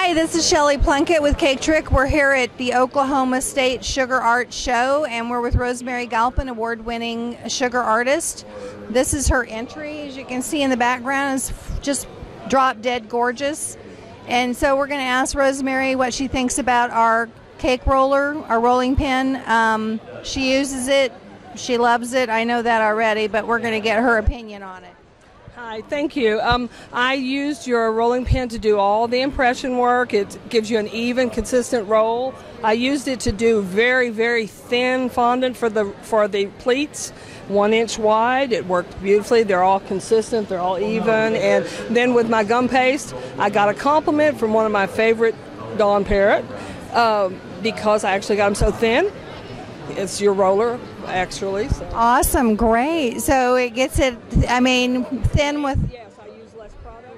Hi, this is Shelley Plunkett with Cake Trick. We're here at the Oklahoma State Sugar Art Show, and we're with Rosemary Galpin, award-winning sugar artist. This is her entry. As you can see in the background, it's just drop-dead gorgeous. And so we're going to ask Rosemary what she thinks about our cake roller, our rolling pin. She uses it. She loves it. I know that already, but we're going to get her opinion on it. Hi, thank you. I used your rolling pin to do all the impression work. It gives you an even, consistent roll. I used it to do very, very thin fondant for the pleats, 1 inch wide. It worked beautifully. They're all consistent. They're all even. And then with my gum paste, I got a compliment from one of my favorite Dawn Parrott because I actually got them so thin. It's your roller, actually. So. Awesome, great. So it gets it, I mean, thin with... Yes, I use less product.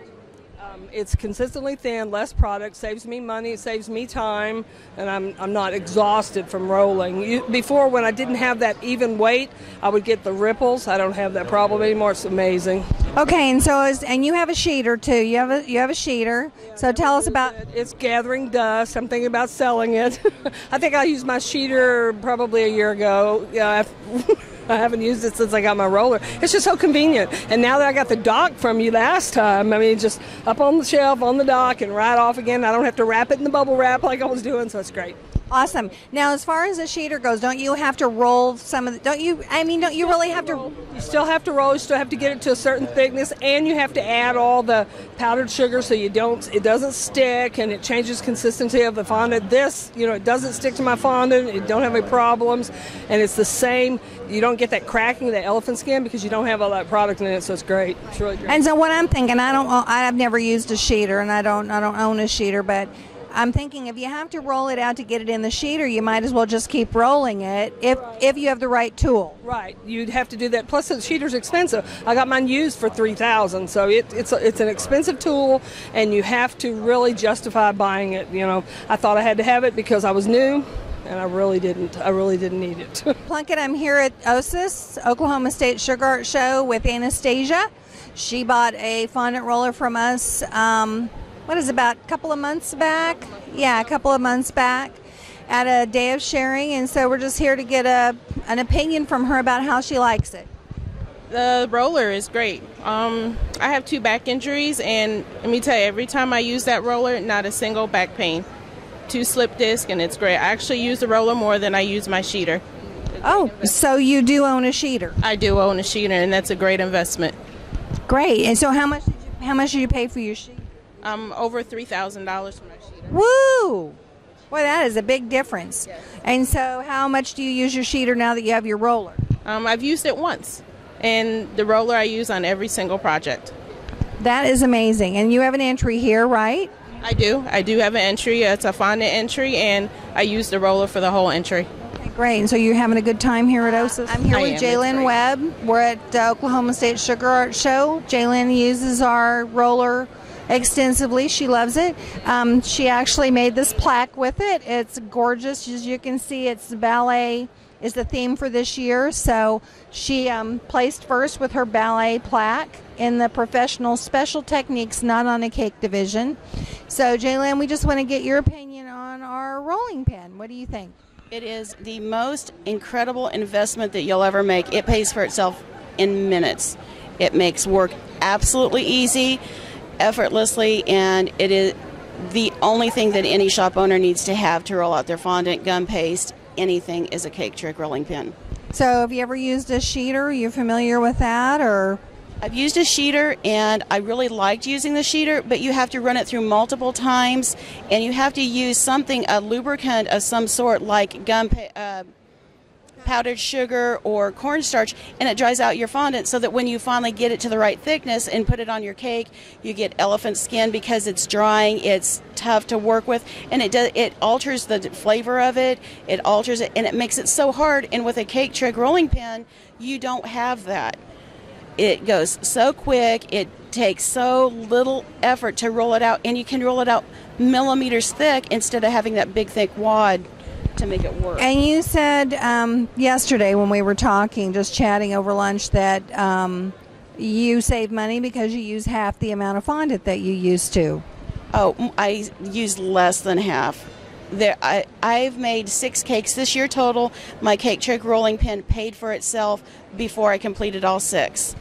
It's consistently thin, less product, saves me money, it saves me time, and I'm not exhausted from rolling. Before, when I didn't have that even weight, I would get the ripples. I don't have that problem anymore. It's amazing. Okay, and so and you have a sheeter too. You have a sheeter. Yeah, so tell us about. It's gathering dust. I'm thinking about selling it. I think I used my sheeter probably a year ago. Yeah, I haven't used it since I got my roller. It's just so convenient. And now that I got the dock from you last time, I mean, just up on the shelf on the dock and right off again. I don't have to wrap it in the bubble wrap like I was doing, so it's great. Awesome. Now, as far as the sheeter goes, don't you have to roll some of the, don't you really have to? You still have to roll, you still have to get it to a certain thickness, and you have to add all the powdered sugar so it doesn't stick, and it changes consistency of the fondant. This, it doesn't stick to my fondant, it don't have any problems, and it's the same. You don't get that cracking, that elephant skin, because you don't have all that product in it, so it's great. It's really great. And so what I'm thinking, I've never used a sheeter, and I don't own a sheeter, but I'm thinking if you have to roll it out to get it in the sheeter, you might as well just keep rolling it if you have the right tool. Right, you'd have to do that. Plus, the sheeter's expensive. I got mine used for $3,000, so it's an expensive tool, and you have to really justify buying it. I thought I had to have it because I was new, and I really didn't. I really didn't need it. Plunkett, I'm here at OSSAS, Oklahoma State Sugar Art Show, with Anastasia. She bought a fondant roller from us. About a couple of months back? Yeah, a couple of months back at a day of sharing, and so we're just here to get an opinion from her about how she likes it. The roller is great. I have 2 back injuries, and let me tell you, every time I use that roller, not a single back pain. 2 slip discs, and it's great. I actually use the roller more than I use my sheeter. Oh, so you do own a sheeter? I do own a sheeter, and that's a great investment. Great. And so how much did you pay for your sheeter? Over $3,000 for my sheeter. Woo! Boy, that is a big difference. Yes. And so how much do you use your sheeter now that you have your roller? I've used it once, and the roller I use on every single project. That is amazing. And you have an entry here, right? I do have an entry. It's a fondant entry, and I use the roller for the whole entry. Okay, great. And so you're having a good time here at OSSAS? I'm here with Jaylyn Webb. We're at the Oklahoma State Sugar Art Show. Jaylyn uses our roller extensively. She loves it. She actually made this plaque with it. It's gorgeous. As you can see, it's ballet is the theme for this year. So she placed first with her ballet plaque in the professional special techniques, not on a cake division. So Jaylyn, we just want to get your opinion on our rolling pin. What do you think? It is the most incredible investment that you'll ever make. It pays for itself in minutes. It makes work absolutely easy, effortlessly, and it is the only thing that any shop owner needs to have to roll out their fondant, gum paste, anything is a Cake Trick rolling pin. So have you ever used a sheeter? Are you familiar with that? Or I've used a sheeter, and I really liked using the sheeter, but you have to run it through multiple times, and you have to use something, a lubricant of some sort, like powdered sugar or cornstarch, and it dries out your fondant so that when you finally get it to the right thickness and put it on your cake, you get elephant skin because it's drying, it's tough to work with, and it alters the flavor of it, it alters it, and it makes it so hard. And with a Cake Trick rolling pin, you don't have that. It goes so quick, it takes so little effort to roll it out, and you can roll it out millimeters thick instead of having that big thick wad to make it work. And you said yesterday when we were talking, just chatting over lunch, that you save money because you use half the amount of fondant that you used to. Oh, I used less than half. I've made 6 cakes this year total. My cake trick rolling pin paid for itself before I completed all 6.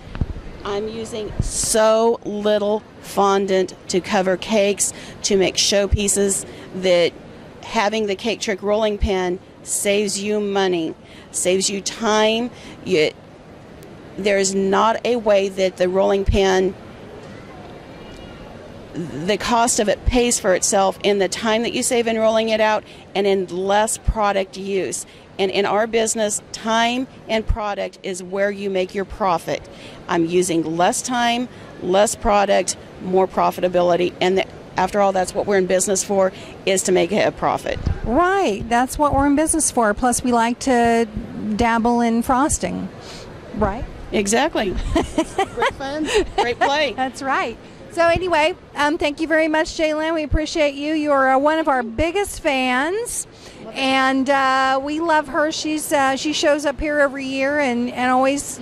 I'm using so little fondant to cover cakes, to make showpieces, that having the cake trick rolling pin saves you money, saves you time. There's not a way that the rolling pin, the cost of it pays for itself in the time that you save in rolling it out and in less product use. And in our business, time and product is where you make your profit. I'm using less time, less product, more profitability. And after all, that's what we're in business for, is to make a profit. Right. That's what we're in business for. Plus, we like to dabble in frosting. Right? Exactly. Great fun. Great play. That's right. So anyway, thank you very much, Jalen. We appreciate you. You are one of our biggest fans, and we love her. She shows up here every year and always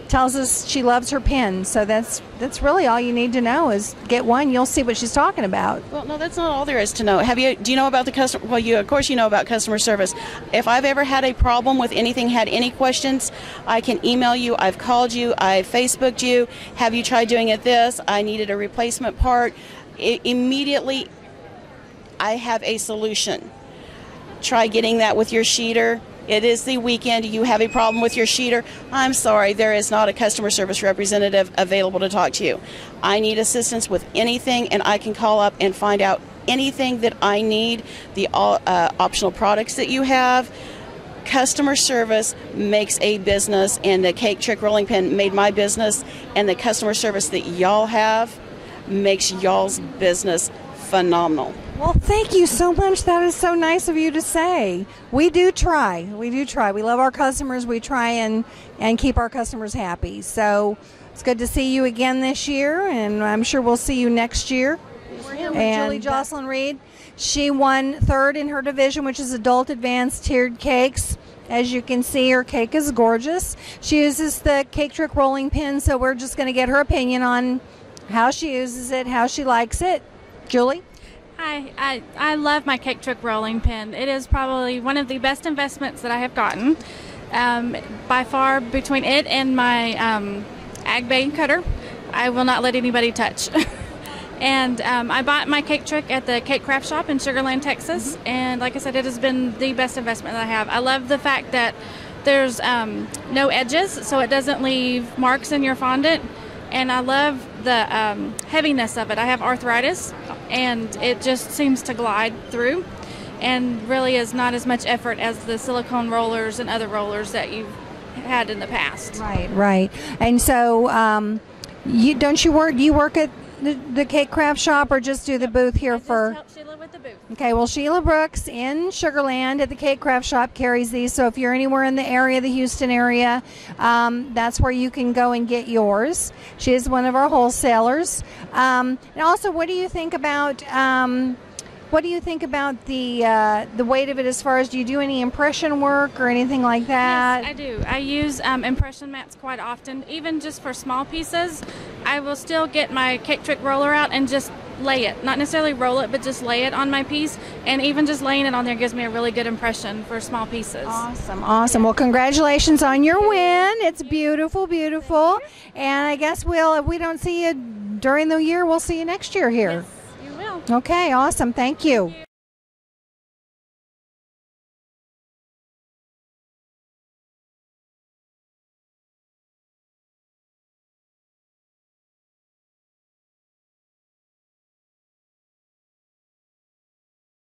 tells us she loves her pin. So that's really all you need to know is get one. You'll see what she's talking about. Well, no, that's not all there is to know. Do you know about the customer? Well, of course you know about customer service. If I've ever had a problem with anything, had any questions, I can email you. I've called you. I've Facebooked you. Have you tried doing it this? I needed a replacement part. Immediately, I have a solution. Try getting that with your sheeter. It is the weekend. You have a problem with your sheeter. I'm sorry, there is not a customer service representative available to talk to you. I need assistance with anything, and I can call up and find out anything that I need, the optional products that you have. Customer service makes a business, and the cake trick rolling pin made my business, and the customer service that y'all have makes y'all's business phenomenal. Well, thank you so much. That is so nice of you to say. We do try. We do try. We love our customers. We try and keep our customers happy. So it's good to see you again this year, and I'm sure we'll see you next year. We're here with Julie Jocelyn Reed. She won 3rd in her division, which is adult advanced tiered cakes. As you can see, her cake is gorgeous. She uses the cake trick rolling pin, so we're just going to get her opinion on how she uses it, how she likes it. Julie? Hi, I love my cake trick rolling pin. It is probably one of the best investments that I have gotten. By far, between it and my ag bag cutter, I will not let anybody touch. And I bought my cake trick at the Cake Craft Shop in Sugar Land, Texas. And like I said, it has been the best investment that I have. I love the fact that there's no edges, so it doesn't leave marks in your fondant. And I love the heaviness of it. I have arthritis, and it just seems to glide through, and really is not as much effort as the silicone rollers and other rollers that you've had in the past. Right. And so, do you work at the Cake Craft Shop, or just do the booth here for? Help Sheila with the booth. Okay, well, Sheila Brooks in Sugar Land at the Cake Craft Shop carries these. So if you're anywhere in the area, the Houston area, that's where you can go and get yours. She is one of our wholesalers. And also, what do you think about the weight of it? As far as, do you do any impression work or anything like that? Yes, I do. I use impression mats quite often, even just for small pieces. I will still get my cake trick roller out and just lay it, not necessarily roll it, but just lay it on my piece, and even just laying it on there gives me a really good impression for small pieces. Awesome. Well, congratulations on your win. It's beautiful. And I guess if we don't see you during the year, we'll see you next year here. Yes, you will. Okay, awesome. Thank you.